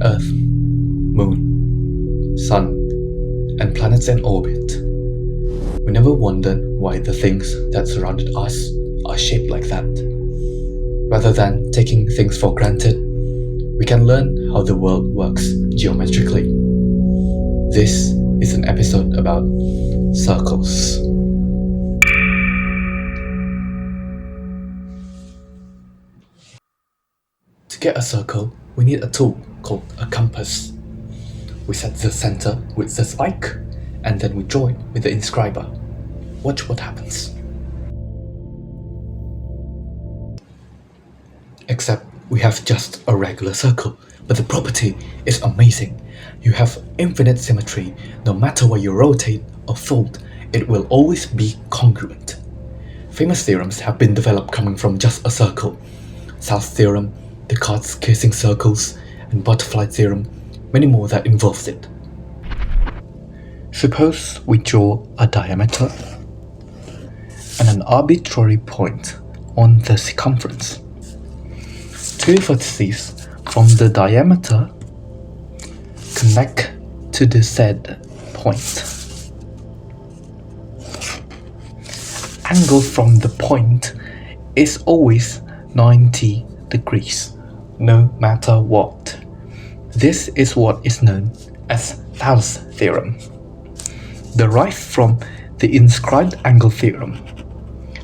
Earth, Moon, Sun, and planets in orbit. We never wondered why the things that surrounded us are shaped like that. Rather than taking things for granted, we can learn how the world works geometrically. This is an episode about circles. To get a circle, we need a tool called a compass. We set the center with the spike, and then we draw it with the inscriber. Watch what happens. Except we have just a regular circle, but the property is amazing. You have infinite symmetry. No matter what you rotate or fold, it will always be congruent. Famous theorems have been developed coming from just a circle. South's theorem, Descartes' casing circles, and butterfly theorem, many more that involves it. Suppose we draw a diameter and an arbitrary point on the circumference. Two vertices from the diameter connect to the said point. Angle from the point is always 90 degrees, no matter what. This is what is known as Thales theorem, derived from the inscribed angle theorem.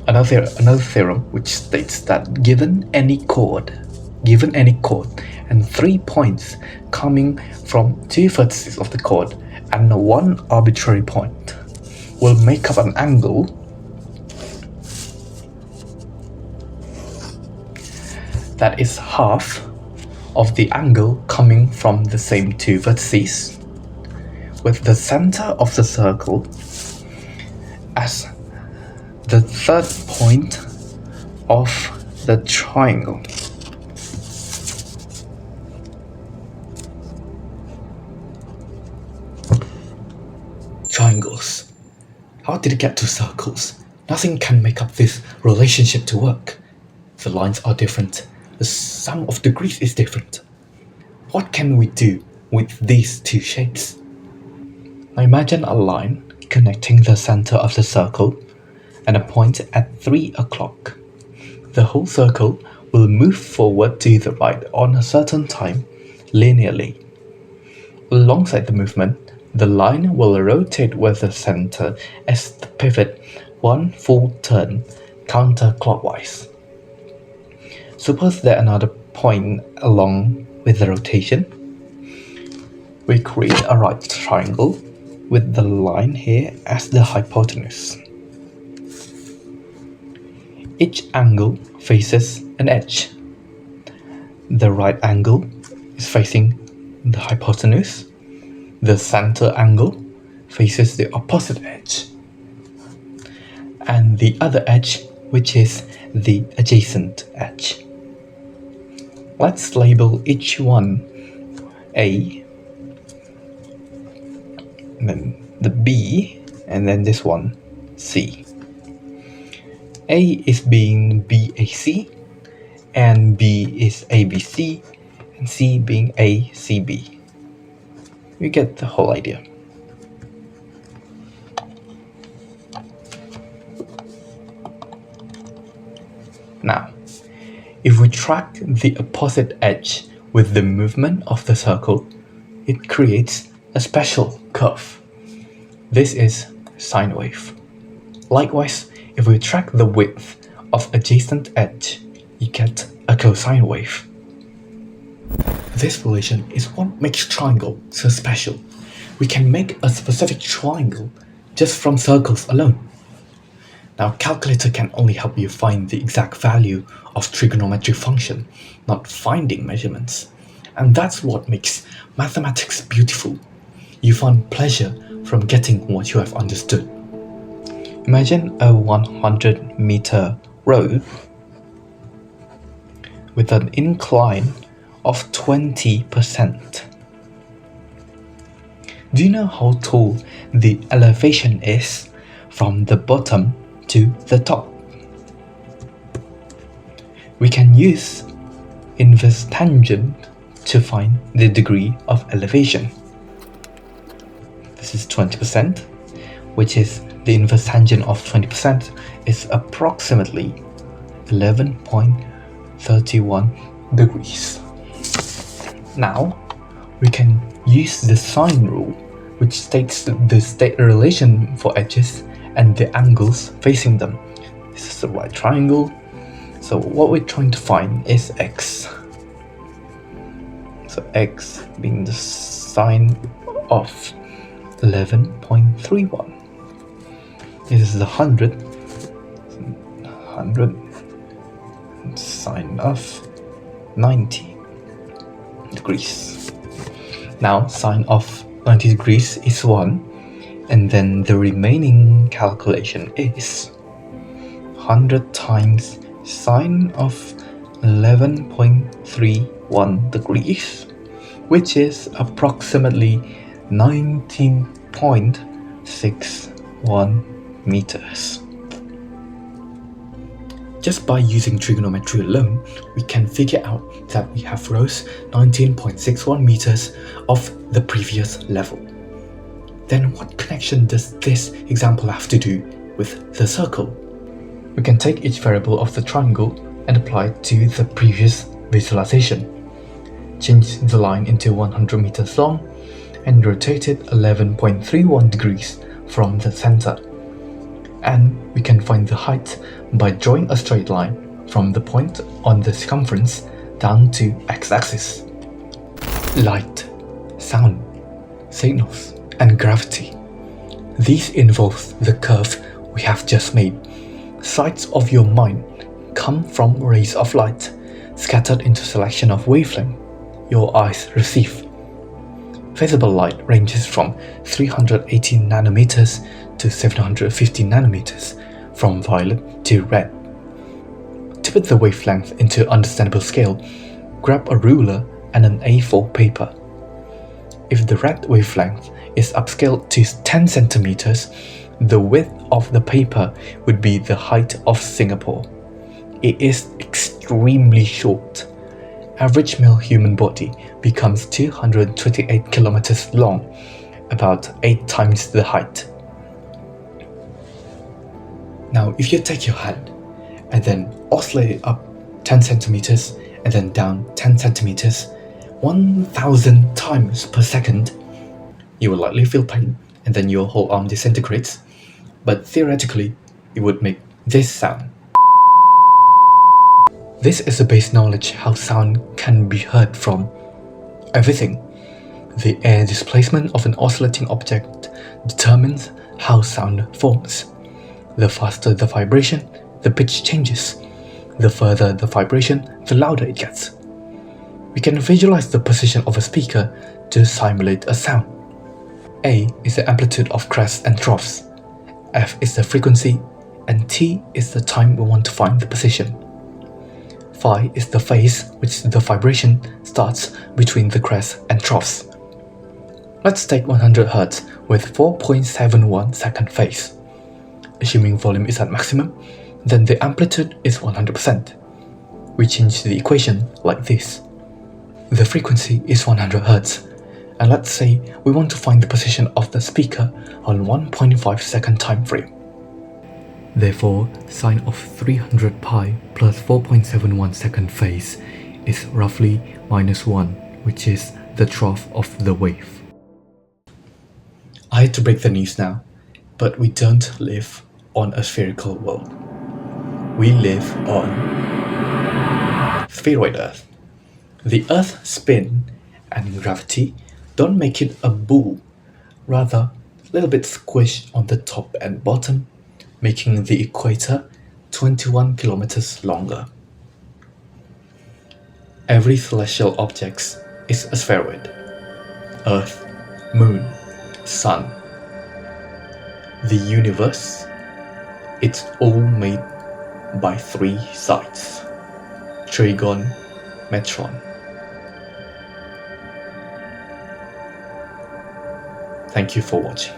Another theorem which states that given any chord and 3 points coming from two vertices of the chord and one arbitrary point will make up an angle that is half of the angle coming from the same two vertices, with the center of the circle as the third point of the triangle. Triangles. How did it get to circles? Nothing can make up this relationship to work. The lines are different. The sum of degrees is different. What can we do with these two shapes? Now imagine a line connecting the center of the circle and a point at 3 o'clock. The whole circle will move forward to the right on a certain time linearly. Alongside the movement, the line will rotate with the center as the pivot one full turn counterclockwise. Suppose that another point along with the rotation. We create a right triangle with the line here as the hypotenuse. Each angle faces an edge. The right angle is facing the hypotenuse. The center angle faces the opposite edge. And the other edge, which is the adjacent edge. Let's label each one A, and then the B, and then this one C. A is being BAC, and B is ABC, and C being ACB. You get the whole idea. Now, if we track the opposite edge with the movement of the circle, it creates a special curve. This is sine wave. Likewise, if we track the width of adjacent edge, you get a cosine wave. This relation is what makes triangle so special. We can make a specific triangle just from circles alone. Now, calculator can only help you find the exact value of trigonometry function, not finding measurements. And that's what makes mathematics beautiful. You find pleasure from getting what you have understood. Imagine a 100-meter road with an incline of 20%. Do you know how tall the elevation is from the bottom to the top? We can use inverse tangent to find the degree of elevation. This is 20%, which is the inverse tangent of 20% is approximately 11.31 degrees. Now, we can use the sine rule, which states the state relation for edges and the angles facing them. This is the right triangle. So what we're trying to find is x. So x being the sine of 11.31. This is the 100 sine of 90 degrees. Now sine of 90 degrees is 1, and then the remaining calculation is 100 times sine of 11.31 degrees, which is approximately 19.61 meters. Just by using trigonometry alone, we can figure out that we have rose 19.61 meters off the previous level. Then what connection does this example have to do with the circle? We can take each variable of the triangle and apply it to the previous visualization. Change the line into 100 meters long and rotate it 11.31 degrees from the center. And we can find the height by drawing a straight line from the point on the circumference down to x-axis. Light, sound, signals, and gravity. These involve the curve we have just made. Sights of your mind come from rays of light scattered into selection of wavelength your eyes receive. Visible light ranges from 380 nanometers to 750 nanometers, from violet to red. To put the wavelength into understandable scale, grab a ruler and an A4 paper. If the red wavelength is upscaled to 10 centimeters, the width of the paper would be the height of Singapore. It is extremely short. Average male human body becomes 228 kilometers long, about 8 times the height. Now, if you take your hand and then oscillate it up 10 centimeters and then down 10 centimeters, 1,000 times per second, you will likely feel pain and then your whole arm disintegrates. But theoretically, it would make this sound. This is the base knowledge how sound can be heard from everything. The air displacement of an oscillating object determines how sound forms. The faster the vibration, the pitch changes. The further the vibration, the louder it gets. We can visualize the position of a speaker to simulate a sound. A is the amplitude of crests and troughs. F is the frequency, and T is the time we want to find the position. Phi is the phase which the vibration starts between the crests and troughs. Let's take 100 Hz with 4.71 second phase. Assuming volume is at maximum, then the amplitude is 100%. We change the equation like this. The frequency is 100 Hz, and let's say we want to find the position of the speaker on 1.5 second time frame. Therefore, sine of 300 pi plus 4.71 second phase is roughly -1, which is the trough of the wave. I hate to break the news now, but we don't live on a spherical world. We live on spheroid Earth. The Earth's spin and gravity don't make it a ball, rather a little bit squished on the top and bottom, making the equator 21 kilometers longer. Every celestial object is a spheroid. Earth, Moon, Sun. The universe, it's all made by 3 sides. Trigonometry. Thank you for watching.